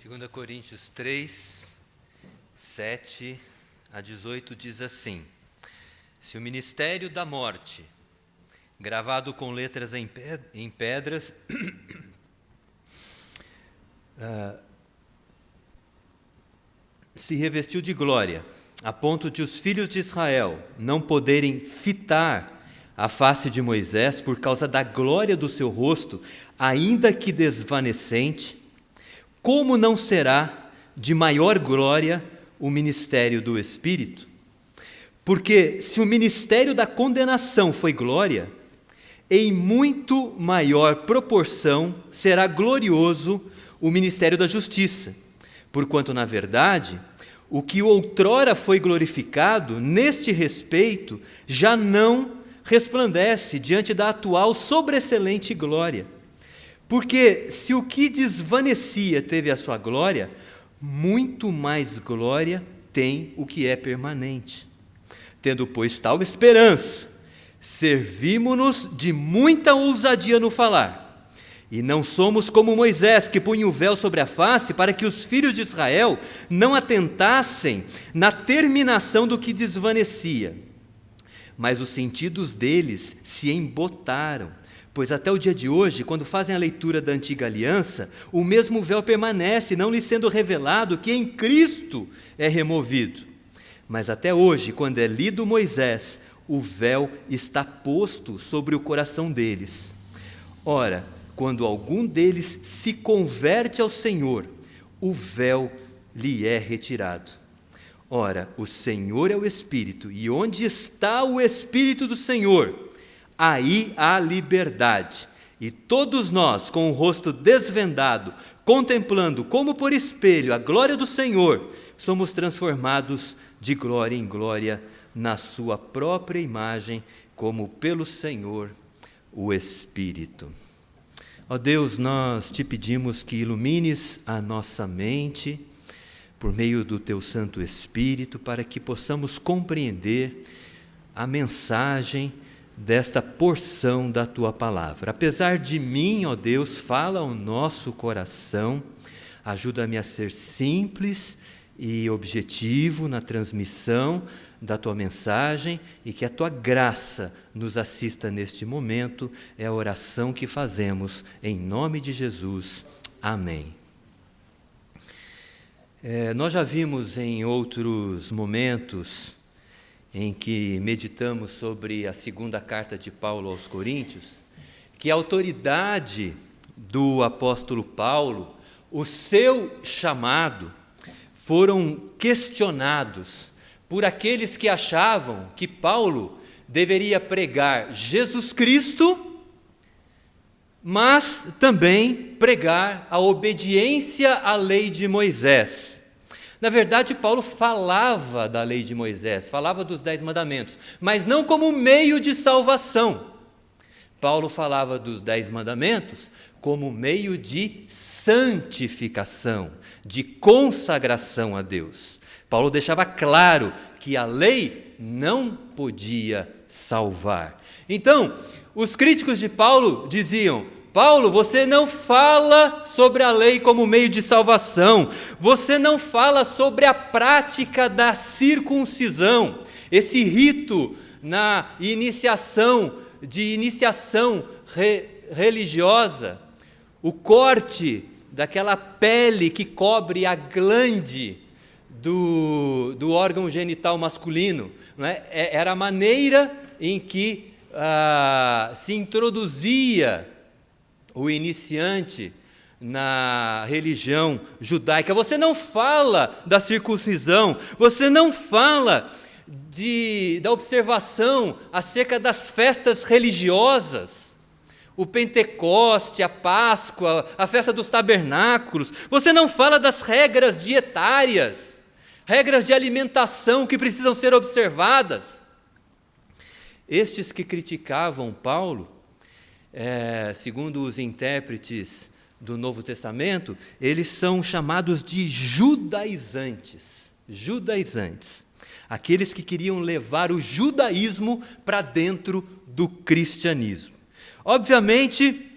2 Coríntios 3, 7 a 18 diz assim: se o ministério da morte, gravado com letras em pedras, se revestiu de glória, a ponto de os filhos de Israel não poderem fitar a face de Moisés por causa da glória do seu rosto, ainda que desvanecente, como não será de maior glória o ministério do Espírito? Porque se o ministério da condenação foi glória, em muito maior proporção será glorioso o ministério da justiça, porquanto, na verdade, o que outrora foi glorificado, neste respeito, já não resplandece diante da atual sobreexcelente glória. Porque se o que desvanecia teve a sua glória, muito mais glória tem o que é permanente. Tendo, pois, tal esperança, servimo-nos de muita ousadia no falar, e não somos como Moisés, que punha o véu sobre a face, para que os filhos de Israel não atentassem na terminação do que desvanecia. Mas os sentidos deles se embotaram, pois até o dia de hoje, quando fazem a leitura da antiga aliança, o mesmo véu permanece, não lhe sendo revelado que em Cristo é removido. Mas até hoje, quando é lido Moisés, o véu está posto sobre o coração deles. Ora, quando algum deles se converte ao Senhor, o véu lhe é retirado. Ora, o Senhor é o Espírito, e onde está o Espírito do Senhor, aí há liberdade. E todos nós, com o rosto desvendado, contemplando como por espelho a glória do Senhor, somos transformados de glória em glória na sua própria imagem, como pelo Senhor, o Espírito. Ó Deus, nós te pedimos que ilumines a nossa mente por meio do teu Santo Espírito, para que possamos compreender a mensagem desta porção da tua palavra. Apesar de mim, ó Deus, fala ao nosso coração, ajuda-me a ser simples e objetivo na transmissão da tua mensagem, e que a tua graça nos assista neste momento. É a oração que fazemos em nome de Jesus. Amém. Nós já vimos em outros momentos em que meditamos sobre a segunda carta de Paulo aos Coríntios, que a autoridade do apóstolo Paulo, o seu chamado, foram questionados por aqueles que achavam que Paulo deveria pregar Jesus Cristo, mas também pregar a obediência à lei de Moisés. Na verdade, Paulo falava da lei de Moisés, falava dos 10 mandamentos, mas não como meio de salvação. Paulo falava dos 10 mandamentos como meio de santificação, de consagração a Deus. Paulo deixava claro que a lei não podia salvar. Então, os críticos de Paulo diziam: Paulo, você não fala sobre a lei como meio de salvação, você não fala sobre a prática da circuncisão, esse rito na iniciação religiosa, o corte daquela pele que cobre a glande do órgão genital masculino, não é? Era a maneira em que se introduzia o iniciante na religião judaica. Você não fala da circuncisão, você não fala da observação acerca das festas religiosas, o Pentecoste, a Páscoa, a festa dos tabernáculos. Você não fala das regras dietárias, regras de alimentação que precisam ser observadas. Estes que criticavam Paulo, segundo os intérpretes do Novo Testamento, eles são chamados de judaizantes, aqueles que queriam levar o judaísmo para dentro do cristianismo. Obviamente,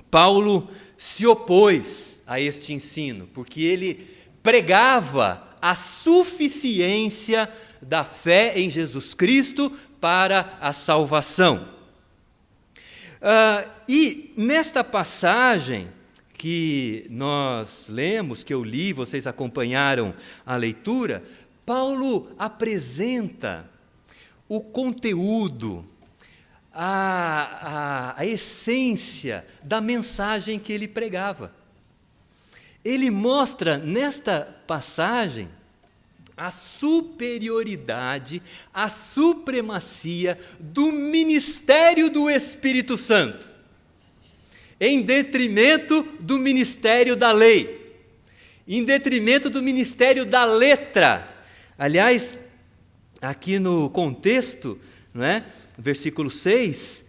Paulo se opôs a este ensino, porque ele pregava a suficiência da fé em Jesus Cristo para a salvação. E nesta passagem que nós lemos, que eu li, vocês acompanharam a leitura, Paulo apresenta o conteúdo, a essência da mensagem que ele pregava. Ele mostra nesta passagem a superioridade, a supremacia do ministério do Espírito Santo, em detrimento do ministério da lei, em detrimento do ministério da letra. Aliás, aqui no contexto, não é? Versículo 6,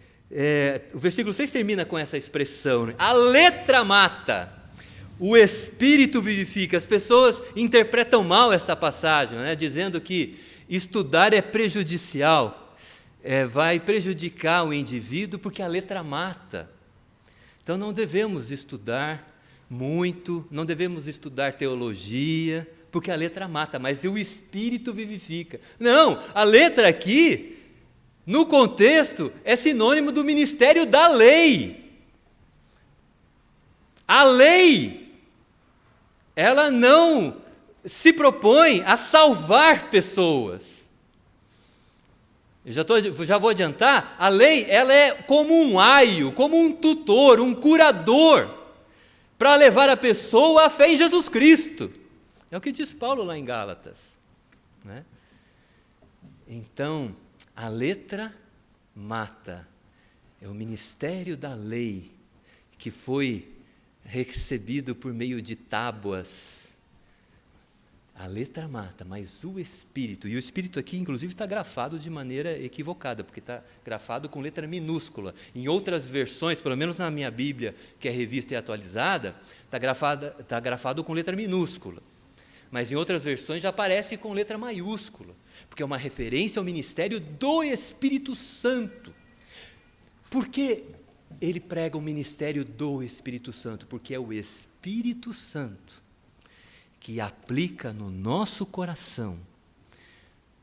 o versículo 6 termina com essa expressão, né? A letra mata, o Espírito vivifica. As pessoas interpretam mal esta passagem, né? Dizendo que estudar é prejudicial, vai prejudicar o indivíduo porque a letra mata. Então não devemos estudar muito, não devemos estudar teologia, porque a letra mata, mas o Espírito vivifica. Não, a letra aqui, no contexto, é sinônimo do ministério da lei. A lei, ela não se propõe a salvar pessoas. Eu já vou adiantar, a lei ela é como um aio, como um tutor, um curador, para levar a pessoa à fé em Jesus Cristo. É o que diz Paulo lá em Gálatas, né? Então, a letra mata, é o ministério da lei que foi recebido por meio de tábuas. A letra mata, mas o Espírito, e o Espírito aqui inclusive está grafado de maneira equivocada, porque está grafado com letra minúscula. Em outras versões, pelo menos na minha Bíblia, que é revista e atualizada, está grafado com letra minúscula. Mas em outras versões já aparece com letra maiúscula, porque é uma referência ao ministério do Espírito Santo. Por que ele prega o ministério do Espírito Santo? Porque é o Espírito Santo que aplica no nosso coração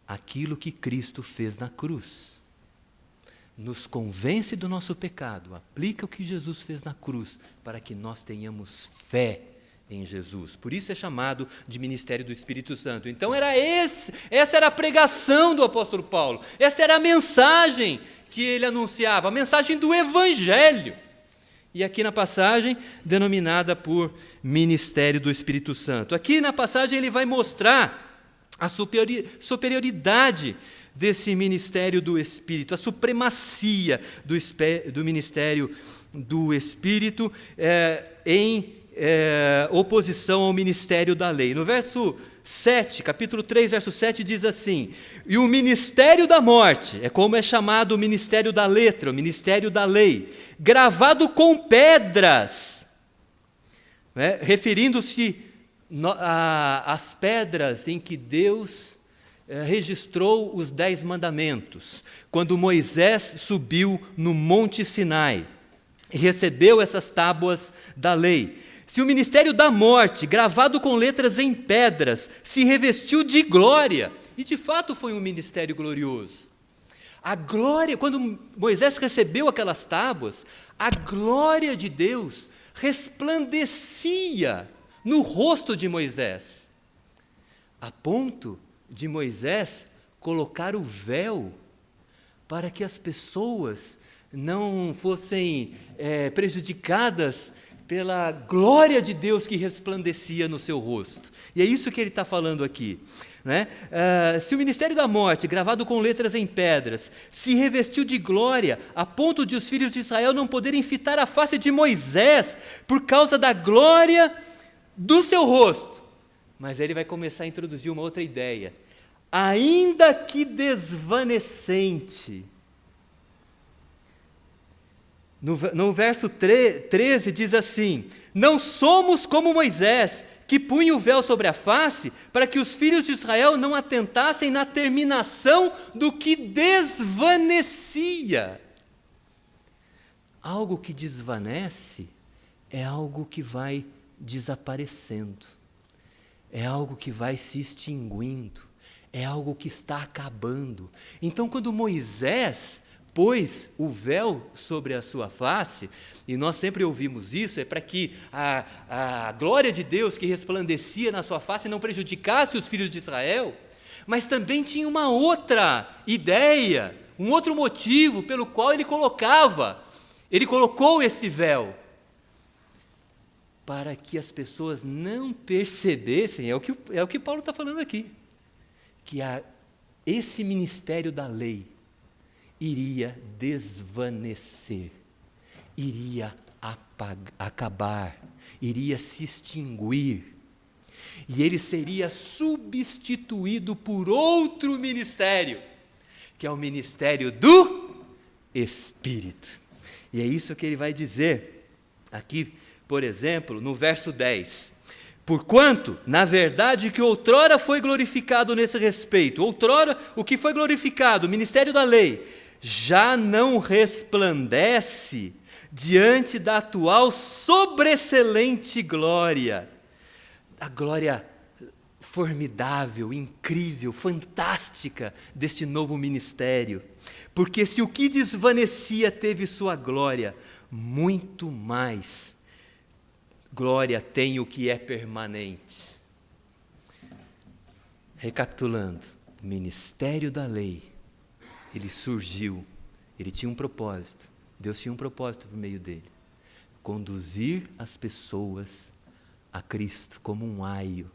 aquilo que Cristo fez na cruz. Nos convence do nosso pecado, aplica o que Jesus fez na cruz, para que nós tenhamos fé em Jesus. Por isso é chamado de ministério do Espírito Santo. Então essa era a pregação do apóstolo Paulo, essa era a mensagem que ele anunciava, a mensagem do Evangelho. E aqui na passagem, denominada por ministério do Espírito Santo. Aqui na passagem ele vai mostrar a superioridade desse ministério do Espírito, a supremacia do ministério do Espírito em oposição ao ministério da lei. No verso 7, capítulo 3, verso 7, diz assim: e o ministério da morte, é como é chamado o ministério da letra, o ministério da lei, gravado com pedras, né, referindo-se às pedras em que Deus registrou os 10 mandamentos, quando Moisés subiu no Monte Sinai e recebeu essas tábuas da lei. Se o ministério da morte, gravado com letras em pedras, se revestiu de glória, e de fato foi um ministério glorioso. A glória, quando Moisés recebeu aquelas tábuas, a glória de Deus resplandecia no rosto de Moisés, a ponto de Moisés colocar o véu para que as pessoas não fossem prejudicadas pela glória de Deus que resplandecia no seu rosto. E é isso que ele está falando aqui, né? Se o ministério da morte, gravado com letras em pedras, se revestiu de glória, a ponto de os filhos de Israel não poderem fitar a face de Moisés, por causa da glória do seu rosto. Mas ele vai começar a introduzir uma outra ideia. Ainda que desvanecente. No verso 13 diz assim: não somos como Moisés, que punha o véu sobre a face, para que os filhos de Israel não atentassem na terminação do que desvanecia. Algo que desvanece é algo que vai desaparecendo, é algo que vai se extinguindo, é algo que está acabando. Então, quando Moisés pôs o véu sobre a sua face, e nós sempre ouvimos isso, é para que a glória de Deus que resplandecia na sua face não prejudicasse os filhos de Israel, mas também tinha uma outra ideia, um outro motivo pelo qual ele colocou esse véu, para que as pessoas não percebessem, é o que Paulo está falando aqui, que esse ministério da lei iria desvanecer, iria acabar, iria se extinguir, e ele seria substituído por outro ministério, que é o ministério do Espírito. E é isso que ele vai dizer aqui, por exemplo, no verso 10. Porquanto, na verdade, que outrora foi glorificado nesse respeito, outrora o que foi glorificado, o ministério da lei, já não resplandece diante da atual sobreexcelente glória. A glória formidável, incrível, fantástica deste novo ministério. Porque se o que desvanecia teve sua glória, muito mais glória tem o que é permanente. Recapitulando, o ministério da lei, ele surgiu, ele tinha um propósito, Deus tinha um propósito por meio dele, conduzir as pessoas a Cristo como um aio,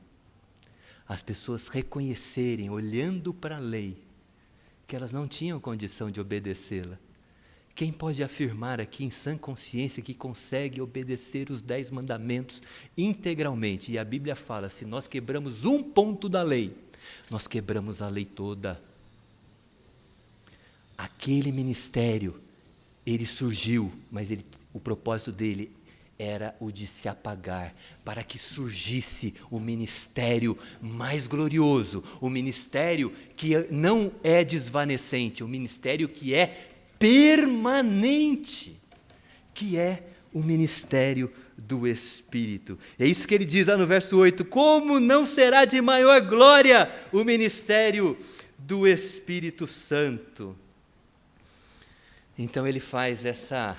as pessoas reconhecerem, olhando para a lei, que elas não tinham condição de obedecê-la. Quem pode afirmar aqui em sã consciência que consegue obedecer os 10 mandamentos integralmente? E a Bíblia fala, se nós quebramos um ponto da lei, nós quebramos a lei toda. Aquele ministério, ele surgiu, mas o propósito dele era o de se apagar, para que surgisse o ministério mais glorioso, o ministério que não é desvanecente, o ministério que é permanente, que é o ministério do Espírito. É isso que ele diz lá no verso 8, como não será de maior glória o ministério do Espírito Santo? Então ele faz essa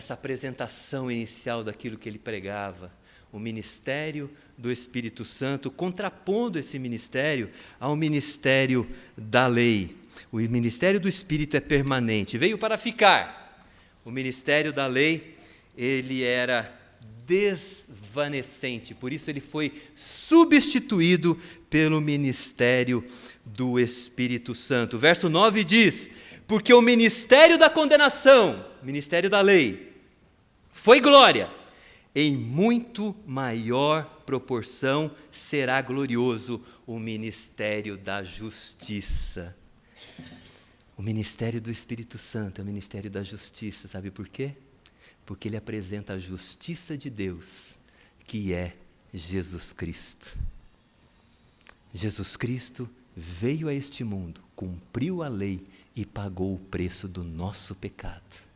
apresentação inicial daquilo que ele pregava, o ministério do Espírito Santo, contrapondo esse ministério ao ministério da lei. O ministério do Espírito é permanente, veio para ficar. O ministério da lei, ele era desvanecente, por isso ele foi substituído pelo ministério do Espírito Santo. Verso 9 diz, porque o ministério da condenação, ministério da lei, foi glória, em muito maior proporção será glorioso o ministério da justiça. O ministério do Espírito Santo é o ministério da justiça, sabe por quê? Porque ele apresenta a justiça de Deus, que é Jesus Cristo. Jesus Cristo veio a este mundo, cumpriu a lei e pagou o preço do nosso pecado.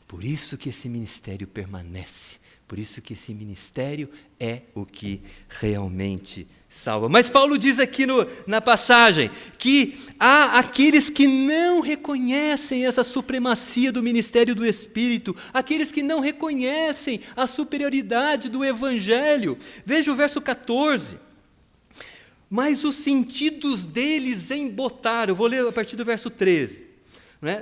Por isso que esse ministério permanece, por isso que esse ministério é o que realmente salva. Mas Paulo diz aqui na passagem que há aqueles que não reconhecem essa supremacia do ministério do Espírito, aqueles que não reconhecem a superioridade do Evangelho. Veja o verso 14. Mas os sentidos deles embotaram. Eu vou ler a partir do verso 13.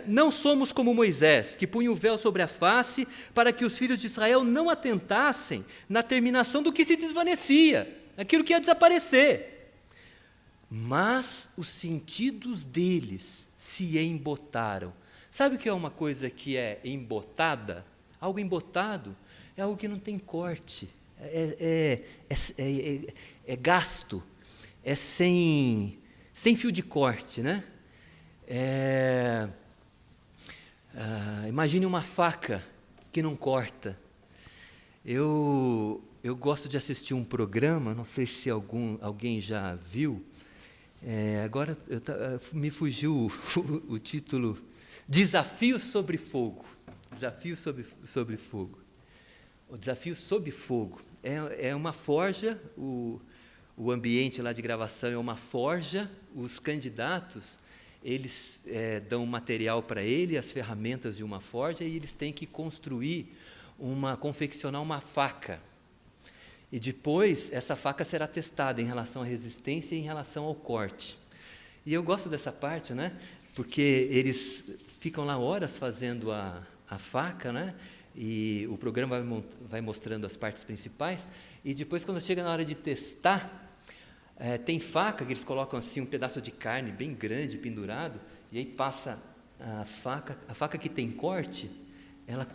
Não somos como Moisés, que punha o véu sobre a face para que os filhos de Israel não atentassem na terminação do que se desvanecia, aquilo que ia desaparecer. Mas os sentidos deles se embotaram. Sabe o que é uma coisa que é embotada? Algo embotado é algo que não tem corte, é gasto, é sem fio de corte, né? Imagine uma faca que não corta. Eu gosto de assistir um programa, não sei se alguém já viu, agora me fugiu o título, Desafios sobre Fogo. Desafios sobre Fogo. O desafio sob fogo é uma forja, o ambiente lá de gravação é uma forja, os candidatos, eles dão material para ele, as ferramentas de uma forja, e eles têm que confeccionar uma faca. E depois, essa faca será testada em relação à resistência e em relação ao corte. E eu gosto dessa parte, né? Porque eles ficam lá horas fazendo a faca, né? E o programa vai mostrando as partes principais, e depois, quando chega na hora de testar, tem faca que eles colocam assim um pedaço de carne bem grande pendurado, e aí passa a faca que tem corte, ela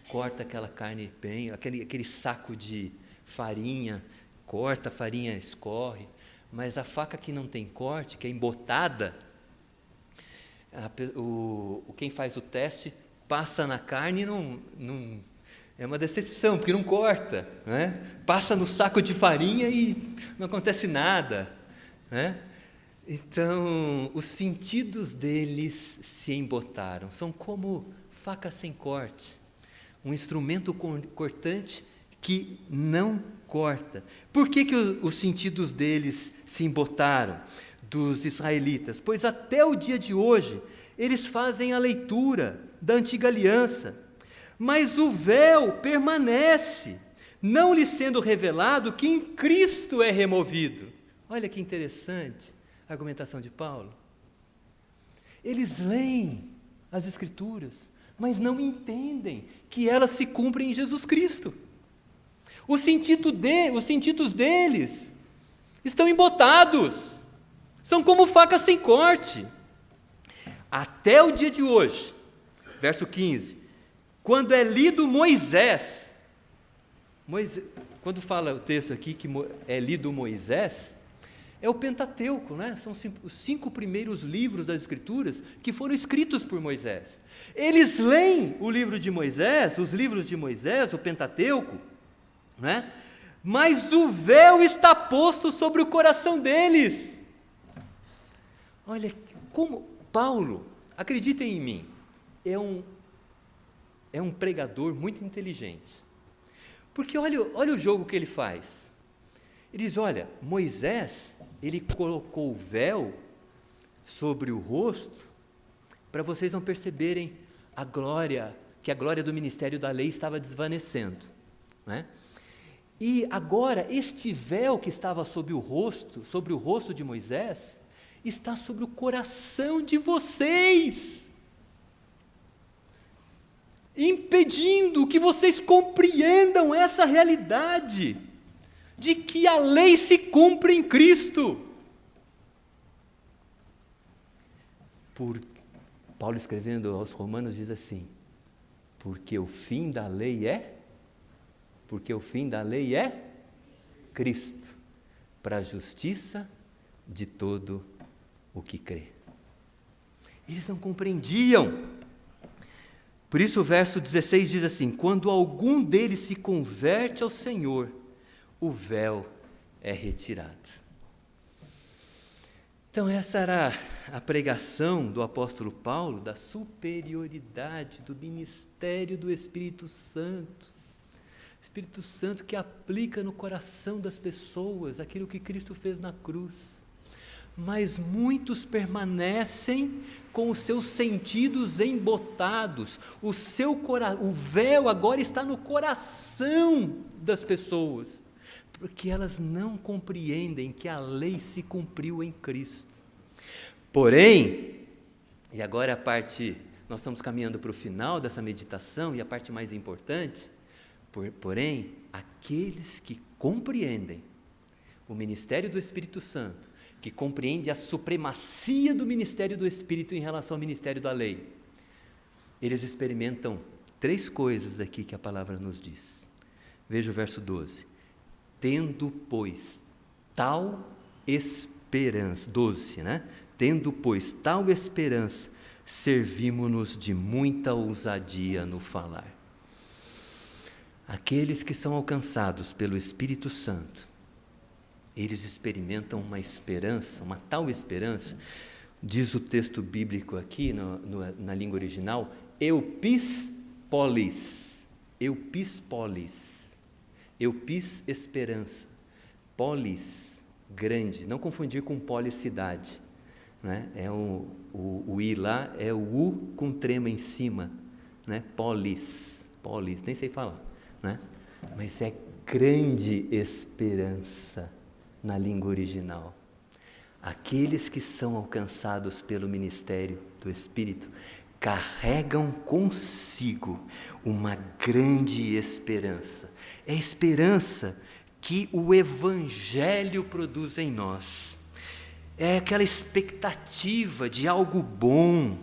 corta aquela carne bem, aquele saco de farinha, corta, a farinha escorre, mas a faca que não tem corte, que é embotada, quem faz o teste passa na carne e não é uma decepção, porque não corta, né? Passa no saco de farinha e não acontece nada, né? Então, os sentidos deles se embotaram, são como faca sem corte, um instrumento cortante que não corta. Por que os sentidos deles se embotaram, dos israelitas? Pois até o dia de hoje, eles fazem a leitura da antiga aliança, mas o véu permanece, não lhe sendo revelado que em Cristo é removido. Olha que interessante a argumentação de Paulo. Eles leem as Escrituras, mas não entendem que elas se cumprem em Jesus Cristo. Os sentidos deles estão embotados, são como faca sem corte. Até o dia de hoje, verso 15, quando é lido Moisés, quando fala o texto aqui que é lido Moisés, é o Pentateuco, né? São os 5 primeiros livros das Escrituras que foram escritos por Moisés. Eles leem o livro de Moisés, os livros de Moisés, o Pentateuco, né? Mas o véu está posto sobre o coração deles. Olha, como Paulo, acreditem em mim, é um pregador muito inteligente. Porque olha o jogo que ele faz. Ele diz, olha, Moisés, ele colocou o véu sobre o rosto para vocês não perceberem que a glória do ministério da lei estava desvanecendo, né? E agora, este véu que estava sobre o rosto de Moisés, está sobre o coração de vocês, impedindo que vocês compreendam essa realidade de que a lei se cumpre em Cristo. Paulo, escrevendo aos Romanos, diz assim, porque o fim da lei é Cristo, para a justiça de todo o que crê. Eles não compreendiam. Por isso o verso 16 diz assim, quando algum deles se converte ao Senhor, o véu é retirado. Então essa era a pregação do apóstolo Paulo, da superioridade do ministério do Espírito Santo. Espírito Santo que aplica no coração das pessoas aquilo que Cristo fez na cruz. Mas muitos permanecem com os seus sentidos embotados. O véu agora está no coração das pessoas, porque elas não compreendem que a lei se cumpriu em Cristo. Porém, e agora nós estamos caminhando para o final dessa meditação, e a parte mais importante, porém, aqueles que compreendem o ministério do Espírito Santo, que compreende a supremacia do ministério do Espírito em relação ao ministério da lei, eles experimentam 3 coisas aqui que a palavra nos diz. Veja o verso 12. Tendo, pois, tal esperança, 12, né? Tendo, pois, tal esperança, servimo-nos de muita ousadia no falar. Aqueles que são alcançados pelo Espírito Santo, eles experimentam uma esperança, uma tal esperança, diz o texto bíblico aqui, na língua original, eupis polis. Eupis polis. Eupis, esperança. Polis, grande. Não confundir com policidade. Né? O I lá é o U com trema em cima. Né? Polis, nem sei falar. Né? Mas é grande esperança na língua original. Aqueles que são alcançados pelo ministério do Espírito carregam consigo uma grande esperança. É a esperança que o Evangelho produz em nós. É aquela expectativa de algo bom,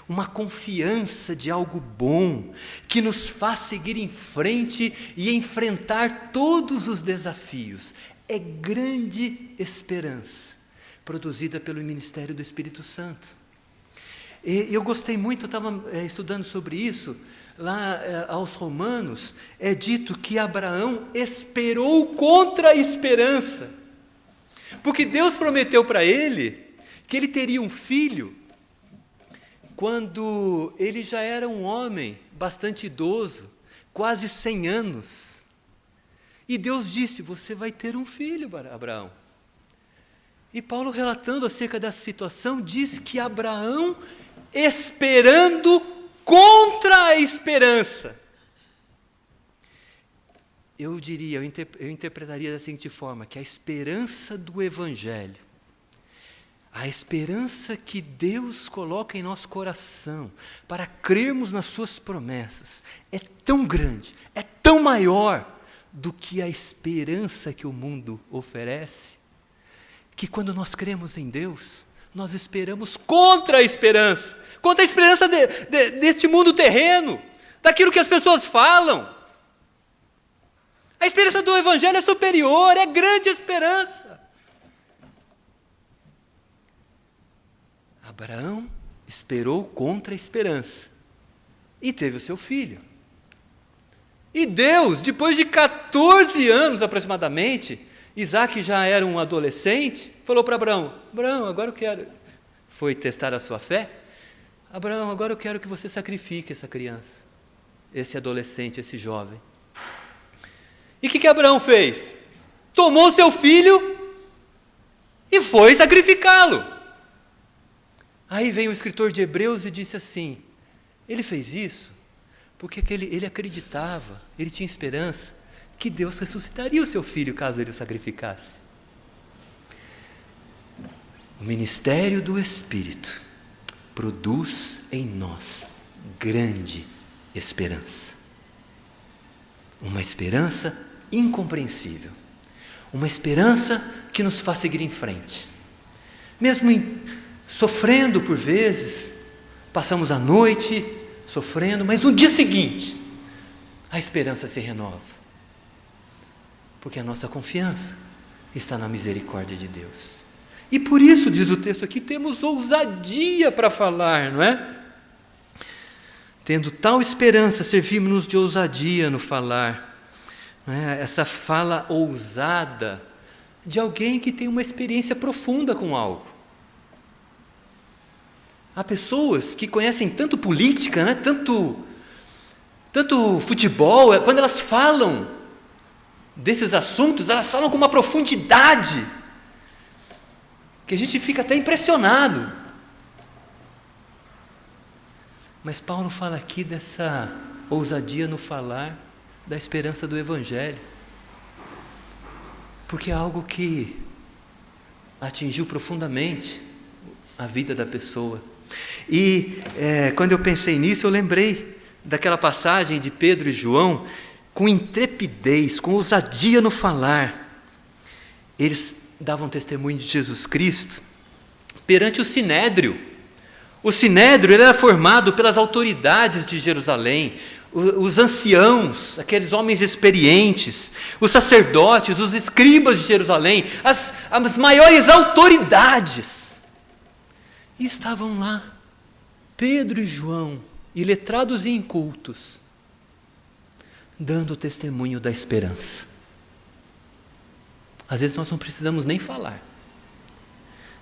uma confiança de algo bom, que nos faz seguir em frente e enfrentar todos os desafios. É grande esperança, produzida pelo ministério do Espírito Santo. E eu gostei muito, eu estava estudando sobre isso, lá aos Romanos, é dito que Abraão esperou contra a esperança, porque Deus prometeu para ele que ele teria um filho, quando ele já era um homem bastante idoso, quase 100 anos, e Deus disse, você vai ter um filho, Abraão. E Paulo, relatando acerca dessa situação, diz que Abraão, esperando contra a esperança. Eu diria, eu interpretaria da seguinte forma, que a esperança do Evangelho, a esperança que Deus coloca em nosso coração, para crermos nas suas promessas, é tão grande, é tão maior do que a esperança que o mundo oferece, que quando nós cremos em Deus, nós esperamos contra a esperança deste mundo terreno, daquilo que as pessoas falam. A esperança do Evangelho é superior, é grande esperança. Abraão esperou contra a esperança e teve o seu filho. E Deus, depois de 14 anos aproximadamente, Isaac já era um adolescente, falou para Abraão, agora eu quero, foi testar a sua fé, Abraão, agora eu quero que você sacrifique essa criança, esse adolescente, esse jovem. E o que Abraão fez? Tomou seu filho e foi sacrificá-lo. Aí vem o escritor de Hebreus e disse assim, ele fez isso porque ele acreditava, ele tinha esperança que Deus ressuscitaria o seu filho caso ele o sacrificasse. O ministério do Espírito produz em nós grande esperança. Uma esperança incompreensível. Uma esperança que nos faz seguir em frente. Mesmo sofrendo por vezes, passamos a noite sofrendo, mas no dia seguinte, a esperança se renova. Porque a nossa confiança está na misericórdia de Deus. E por isso, diz o texto aqui, temos ousadia para falar, não é? Tendo tal esperança, servimos-nos de ousadia no falar. Não é? Essa fala ousada de alguém que tem uma experiência profunda com algo. Há pessoas que conhecem tanto política, né? tanto futebol, quando elas falam desses assuntos, elas falam com uma profundidade que a gente fica até impressionado. Mas Paulo fala aqui dessa ousadia no falar da esperança do Evangelho, porque é algo que atingiu profundamente a vida da pessoa. E quando eu pensei nisso, eu lembrei daquela passagem de Pedro e João, com intrepidez, com ousadia no falar. Eles davam testemunho de Jesus Cristo perante o Sinédrio. O Sinédrio ele era formado pelas autoridades de Jerusalém, os anciãos, aqueles homens experientes, os sacerdotes, os escribas de Jerusalém, as maiores autoridades. E estavam lá Pedro e João, iletrados e incultos, dando testemunho da esperança. Às vezes nós não precisamos nem falar.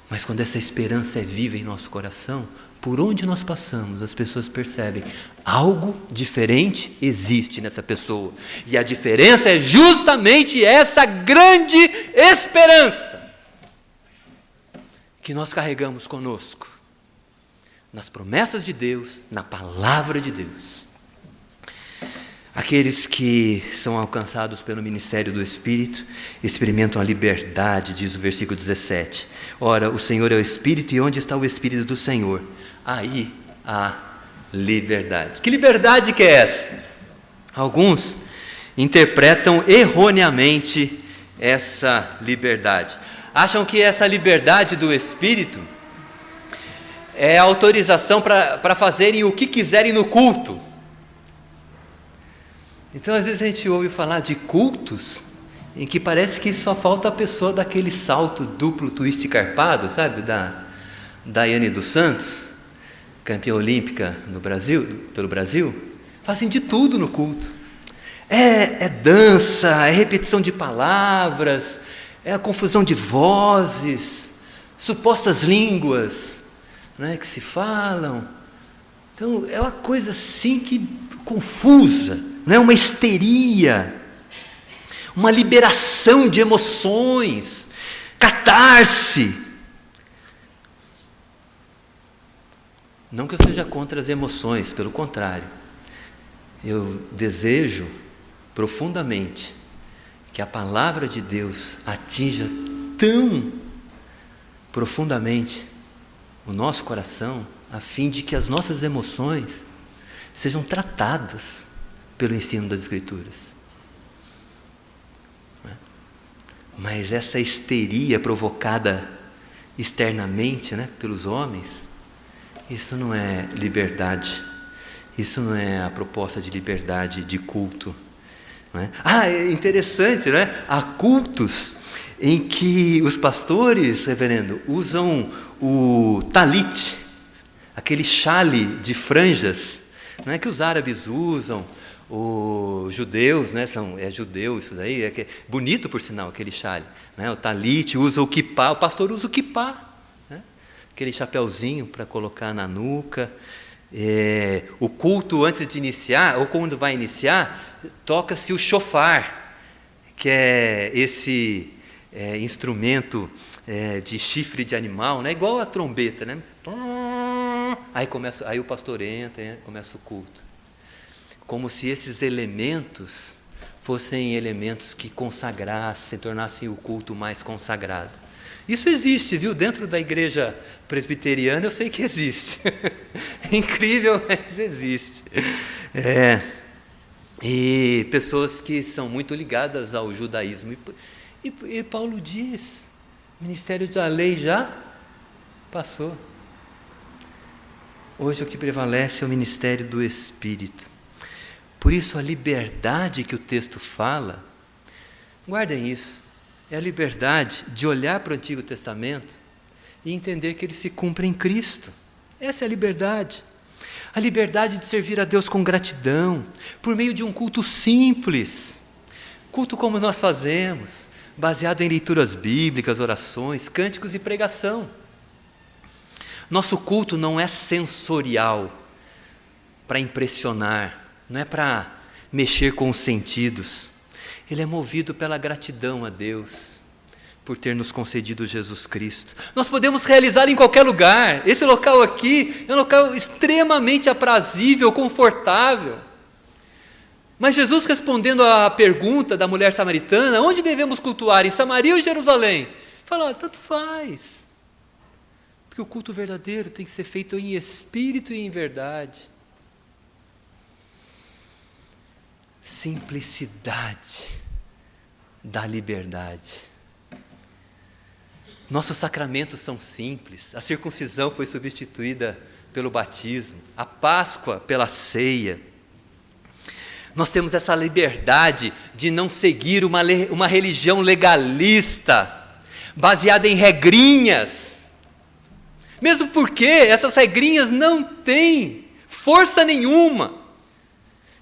Mas quando essa esperança é viva em nosso coração, por onde nós passamos, as pessoas percebem algo diferente existe nessa pessoa. E a diferença é justamente essa grande esperança que nós carregamos conosco, nas promessas de Deus, na palavra de Deus. Aqueles que são alcançados pelo ministério do Espírito experimentam a liberdade, diz o versículo 17. Ora, o Senhor é o Espírito, e onde está o Espírito do Senhor? Aí há liberdade. Que liberdade que é essa? Alguns interpretam erroneamente essa liberdade. Acham que essa liberdade do Espírito é autorização para fazerem o que quiserem no culto. Então, às vezes a gente ouve falar de cultos em que parece que só falta a pessoa daquele salto duplo twist carpado, sabe? Da Daiane dos Santos, campeã olímpica no Brasil, pelo Brasil. Fazem de tudo no culto. É dança, é repetição de palavras, é a confusão de vozes, supostas línguas, né, que se falam. Então, é uma coisa assim que confusa, não é uma histeria, uma liberação de emoções, catarse. Não que eu seja contra as emoções, pelo contrário, eu desejo profundamente que a palavra de Deus atinja tão profundamente o nosso coração, a fim de que as nossas emoções sejam tratadas pelo ensino das Escrituras. Mas essa histeria provocada externamente, né, pelos homens, isso não é liberdade, isso não é a proposta de liberdade de culto. Não é? É interessante, né? Há cultos em que os pastores, reverendo, usam o talit, aquele chale de franjas, não é, que os árabes usam, os judeus, né, é judeu isso daí, é bonito por sinal aquele chale, né, o talit, usa o quipá, o pastor usa o quipá, né, aquele chapeuzinho para colocar na nuca. O culto antes de iniciar, ou quando vai iniciar, toca-se o shofar, que é esse instrumento de chifre de animal, né, igual a trombeta, né? Aí o pastor entra, começa o culto. Como se esses elementos fossem elementos que consagrassem, tornassem o culto mais consagrado. Isso existe, viu? Dentro da igreja presbiteriana eu sei que existe. Incrível, mas existe. E pessoas que são muito ligadas ao judaísmo. E Paulo diz, o ministério da lei já passou. Hoje o que prevalece é o ministério do Espírito. Por isso a liberdade que o texto fala, guardem isso, é a liberdade de olhar para o Antigo Testamento e entender que ele se cumpre em Cristo. Essa é a liberdade. A liberdade de servir a Deus com gratidão, por meio de um culto simples, culto como nós fazemos, baseado em leituras bíblicas, orações, cânticos e pregação. Nosso culto não é sensorial, para impressionar, não é para mexer com os sentidos. Ele é movido pela gratidão a Deus, por ter nos concedido Jesus Cristo. Nós podemos realizar em qualquer lugar. Esse local aqui é um local extremamente aprazível, confortável. Mas Jesus, respondendo à pergunta da mulher samaritana, onde devemos cultuar, em Samaria ou em Jerusalém? Fala, tanto faz. Porque o culto verdadeiro tem que ser feito em espírito e em verdade. Simplicidade da liberdade. Nossos sacramentos são simples. A circuncisão foi substituída pelo batismo, a Páscoa pela ceia. Nós temos essa liberdade de não seguir uma religião legalista, baseada em regrinhas. Mesmo porque essas regrinhas não têm força nenhuma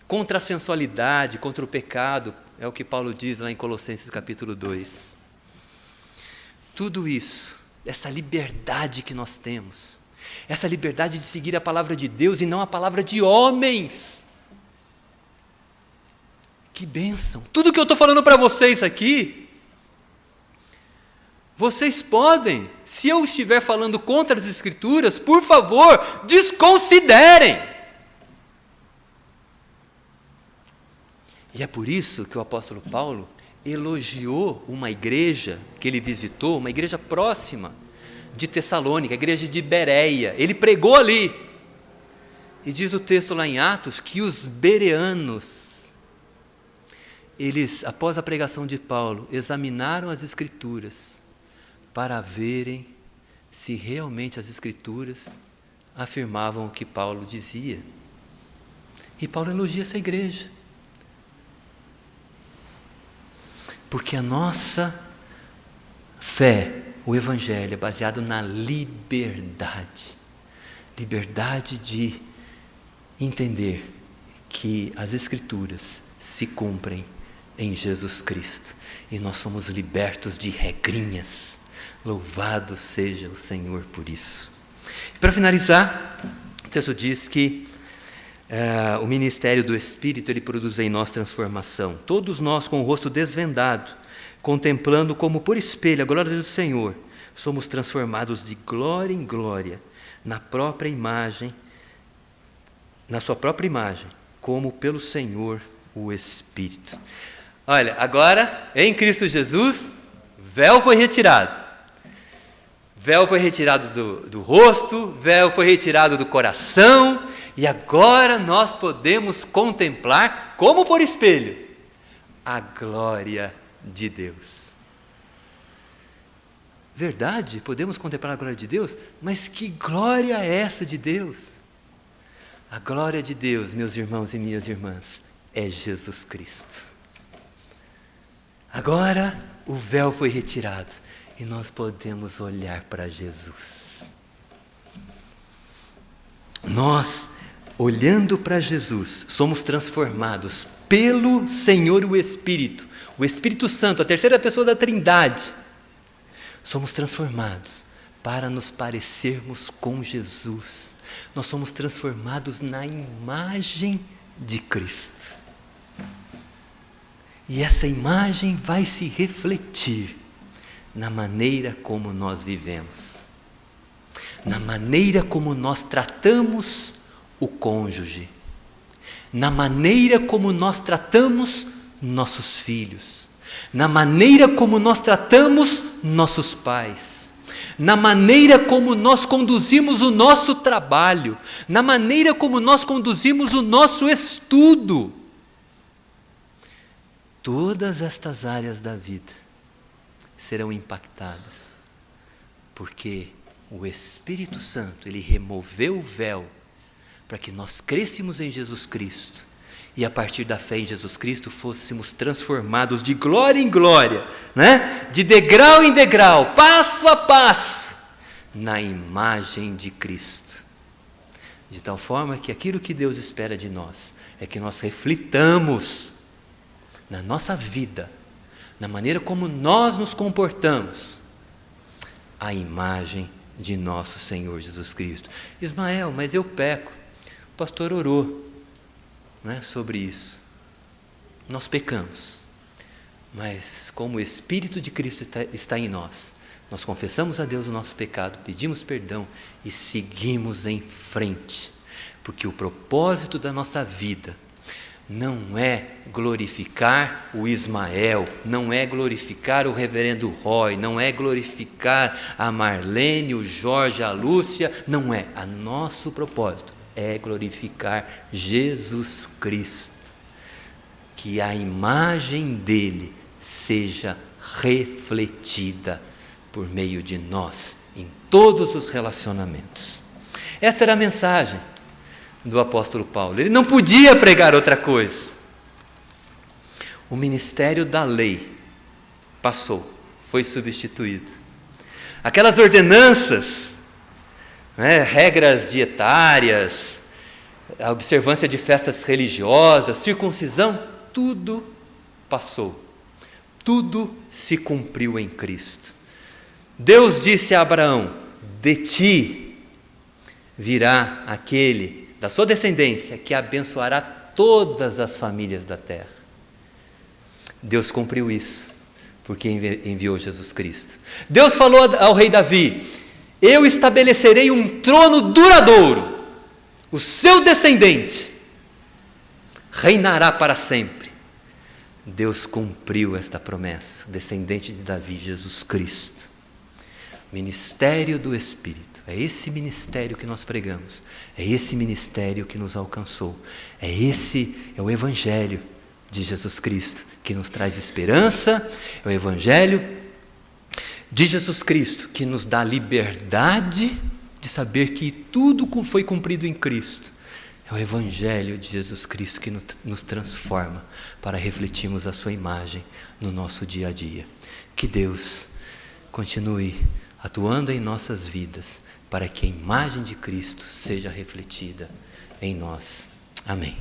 contra a sensualidade, contra o pecado, é o que Paulo diz lá em Colossenses capítulo 2. Tudo isso essa liberdade que nós temos, essa liberdade de seguir a palavra de Deus e não a palavra de homens. Que bênção! Tudo que eu estou falando para vocês aqui, vocês podem, se eu estiver falando contra as Escrituras, por favor, desconsiderem. E é por isso que o apóstolo Paulo elogiou uma igreja que ele visitou, uma igreja próxima de Tessalônica, a igreja de Bereia. Ele pregou ali. E diz o texto lá em Atos que os bereanos, eles, após a pregação de Paulo, examinaram as Escrituras para verem se realmente as Escrituras afirmavam o que Paulo dizia. E Paulo elogia essa igreja. Porque a nossa fé, o Evangelho, é baseado na liberdade. Liberdade de entender que as Escrituras se cumprem em Jesus Cristo. E nós somos libertos de regrinhas. Louvado seja o Senhor por isso. Para finalizar, o texto diz que o ministério do Espírito, ele produz em nós transformação. Todos nós, com o rosto desvendado, contemplando como por espelho a glória do Senhor, somos transformados de glória em glória, na sua própria imagem, como pelo Senhor o Espírito. Olha, agora, em Cristo Jesus, véu foi retirado. Véu foi retirado do rosto, véu foi retirado do coração, e agora nós podemos contemplar, como por espelho, a glória de Deus. Verdade, podemos contemplar a glória de Deus, mas que glória é essa de Deus? A glória de Deus, meus irmãos e minhas irmãs, é Jesus Cristo. Agora o véu foi retirado e nós podemos olhar para Jesus. Nós, olhando para Jesus, somos transformados pelo Senhor o Espírito Santo, a terceira pessoa da Trindade. Somos transformados para nos parecermos com Jesus. Nós somos transformados na imagem de Cristo. E essa imagem vai se refletir na maneira como nós vivemos, na maneira como nós tratamos o cônjuge, na maneira como nós tratamos nossos filhos, na maneira como nós tratamos nossos pais, na maneira como nós conduzimos o nosso trabalho, na maneira como nós conduzimos o nosso estudo. Todas estas áreas da vida serão impactadas, porque o Espírito Santo, ele removeu o véu para que nós crescêssemos em Jesus Cristo e a partir da fé em Jesus Cristo fôssemos transformados de glória em glória, né? De degrau em degrau, passo a passo, na imagem de Cristo. De tal forma que aquilo que Deus espera de nós é que nós reflitamos na nossa vida, na maneira como nós nos comportamos, a imagem de nosso Senhor Jesus Cristo. Ismael, mas eu peco. O pastor orou, né, sobre isso. Nós pecamos, mas como o Espírito de Cristo está em nós, nós confessamos a Deus o nosso pecado, pedimos perdão e seguimos em frente, porque o propósito da nossa vida não é glorificar o Ismael, não é glorificar o reverendo Roy, não é glorificar a Marlene, o Jorge, a Lúcia, não é. O nosso propósito é glorificar Jesus Cristo, que a imagem dele seja refletida por meio de nós em todos os relacionamentos. Esta era a mensagem do apóstolo Paulo. Ele não podia pregar outra coisa. O ministério da lei passou, foi substituído. Aquelas ordenanças, né, regras dietárias, a observância de festas religiosas, circuncisão, tudo passou. Tudo se cumpriu em Cristo. Deus disse a Abraão: de ti virá aquele, da sua descendência, que abençoará todas as famílias da terra. Deus cumpriu isso, porque enviou Jesus Cristo. Deus falou ao rei Davi: eu estabelecerei um trono duradouro, o seu descendente reinará para sempre. Deus cumpriu esta promessa, descendente de Davi, Jesus Cristo. Ministério do Espírito, é esse ministério que nós pregamos, é esse ministério que nos alcançou, é o Evangelho de Jesus Cristo que nos traz esperança, é o Evangelho de Jesus Cristo que nos dá liberdade de saber que tudo foi cumprido em Cristo. É o Evangelho de Jesus Cristo que nos transforma para refletirmos a sua imagem no nosso dia a dia. Que Deus continue atuando em nossas vidas para que a imagem de Cristo seja refletida em nós. Amém.